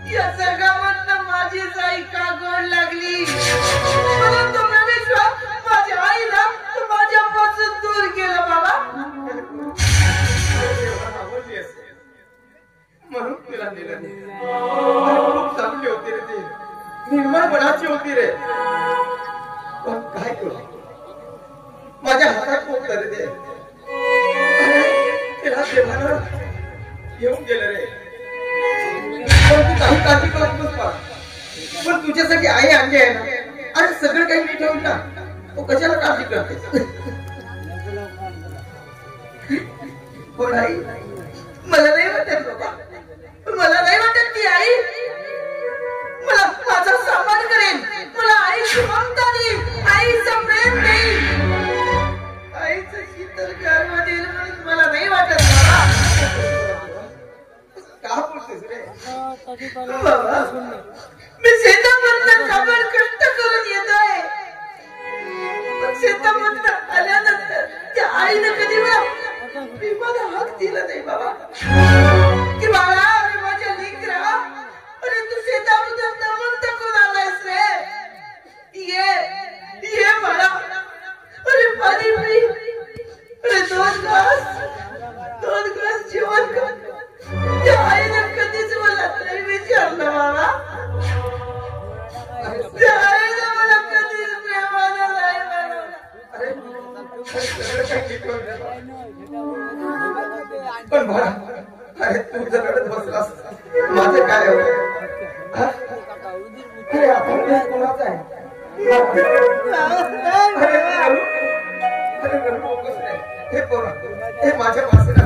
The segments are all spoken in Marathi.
या जगामधनं माझी आई का गोड लागली मला तो नमेश्वर माझ्या आईला माझ्यापासून दूर केलं बाबा म्हणून तिला दिलं खूप चांगली होती रे ती निर्मळपणाची होती रे पण काय करू माझ्या हातात खूप तरी दे तिला देवाला येऊन गेलं रे पण तू काही काळजी करत नसता पण तुझ्यासाठी आई आणली आहे ना आणि सगळं काही मी ठेवून ना तू कशाला काळजी करते पण आई मला नाही वाटत बाबा मला नाही वाटत ती आई मला माझा सन्मान करेल मला आईची ममता देईल आईचं प्रेम देईल आईचं शीतल गर्व देईल म्हणून मला नाही वाटत बाबा का बोलतेस रे बाबा मी शेतामधनं काबाड कष्ट करून येतोय पण शेतामधनं आल्यानंतर त्या आईनं कधी मला हात दिला नाही बाबा की बाळा अरे माझ्या लेकरा अरे तू शेतामधून दमून टाकून आलायस रे ये बाळा अरे पाणी पी अरे दोन ग्लास जेवण कर त्या आईनं कधीच मला नाही विचारलं बाबा त्या आईनं मला कधीच प्रेमानं नाही म्हणून पण बाळा अरे तू जर रडत बसलास माझं काय होतं अरे आपण कोणाचं आहे अरे हे पोरा हे माझ्या पासून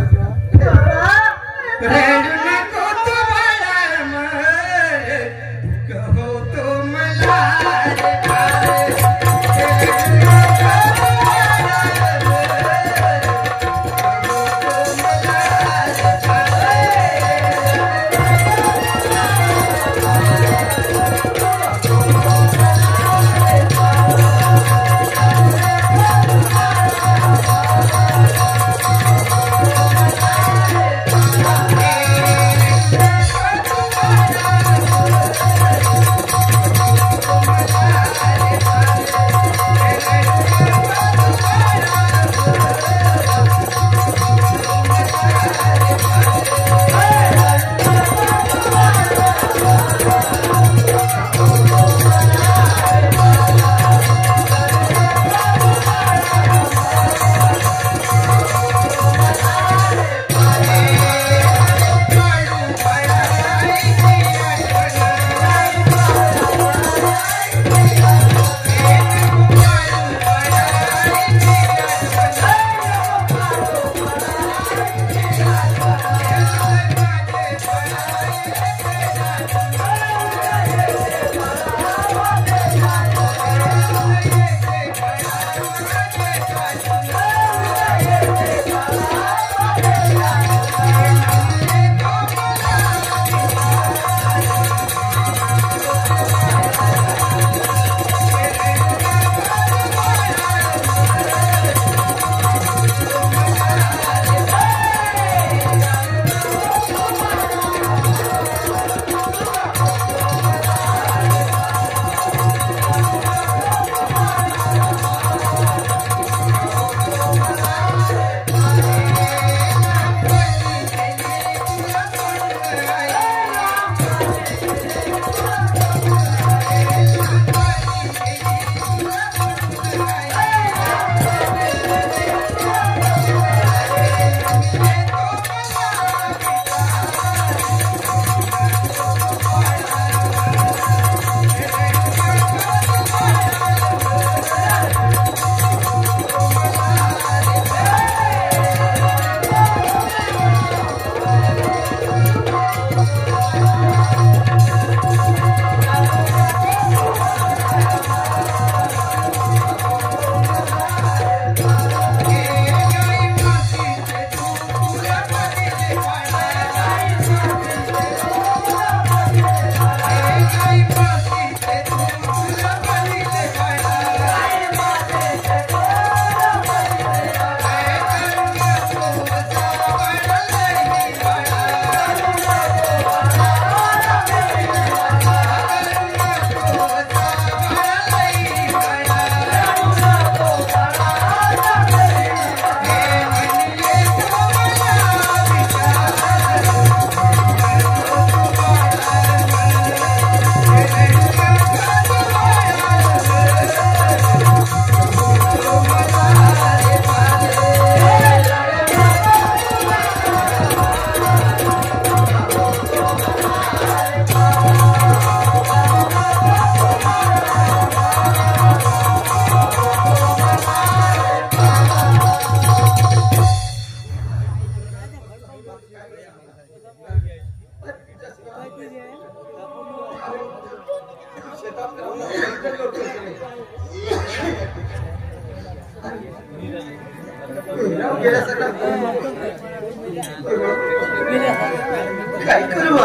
काय करू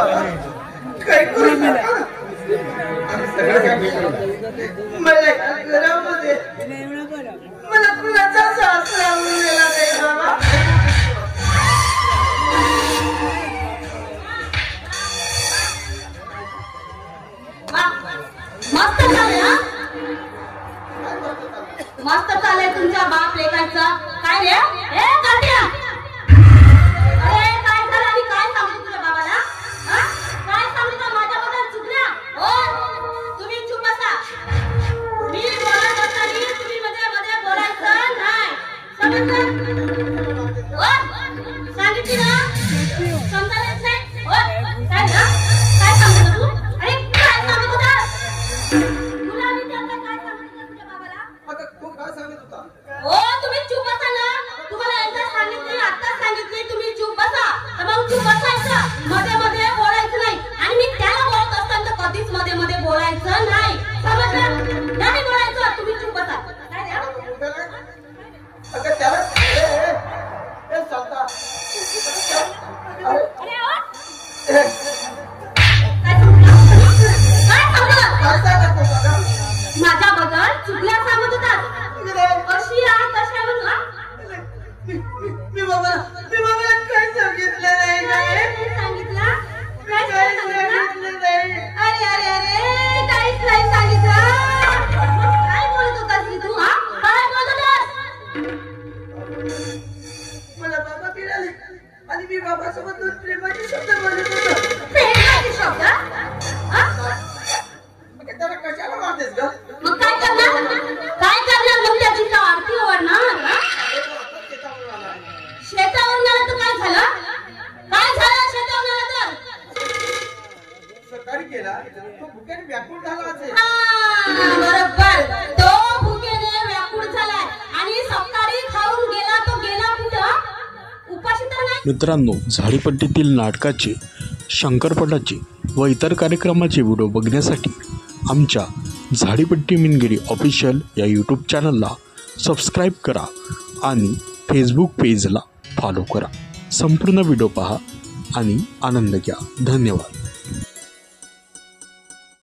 काय करू मला घरामध्ये मला कुणाचा सासरा उरलेला नाही बाबा. मस्त चालय हा, मस्त चालय तुमच्या बाप लेकांचं. काय रे ए काट्या, अरे काय झालं आणि काय सांगू तुझ्या बाबाला? हा काय सांगितलं माझ्याबद्दल चुकल्या? हो तुम्ही चुप बसा. मी बोलत असताना तुम्ही मध्ये मध्ये बोलायचं नाही, समजलं? हो सांगितली ना, समजायच नाही? हो काय ना काय सांगतो तू? अरे काय सांगत होता तुला? मी त्याला काय सांगितलं तुझ्या बाबाला? तू काय सांगत होता? हो तुम्ही चूप बसा ना. तुम्हाला एकदा सांगितले, आता सांगितले, तुम्ही चूप बसा. तर मग चूप बसायचं, मध्ये मध्ये बोलायचं नाही. आणि मी त्याला बोलत असताना तर कधीच मध्ये मध्ये बोलायचं नाही, समजलं? नाही बोलायचं, तुम्ही चूप बसा. काय रे? अगं त्याला ए सत्ता अरे काय सांगतो? काय सांगतो? काय सांगत होता? माझ्याबद्दल चुकल्या सांगत होतात. कशी आहे कशी आहे म्हणून? मी बाबाला काय सांगितलं नाही ना? काय सांगितलं? काय सांगितलं? नाही. अरे अरे अरे काहीच नाही सांगितलं. काय बोलत होतास रे तू? हा काय बोलत होतास? मला बाबा मिळाले आणि मी बाबासोबत दोन प्रेमाचे शब्द बोलत होतो. प्रेमाचे शब्द? हा? त्याला कशाला वाटतेस ग? मग काय करणार? काय करणार मग? त्याची का आरती ओढणार? हा? शेतावरून आला तर काय झालं? काय झालं शेतावरून आला तर? सकाळी गेला तो भुक्याने व्याकुळ झाला असेल. हा, बरोबर. तो भुकेने व्याकुळ झालाय आणि सकाळी खाऊन गेला. तो गेला कुठं? उपाशी तर नाही. मित्रांनो, झाडीपट्टीतील नाटकाचे, शंकरपटाचे व इतर कार्यक्रमाचे व्हिडिओ बघण्यासाठी आमच्या झाडीपट्टी मिनगिरी ऑफिशियल या यूट्यूब चॅनलला सबस्क्राईब करा आणि फेसबुक पेजला फॉलो करा. संपूर्ण व्हिडिओ पहा आणि आनंद घ्या. धन्यवाद.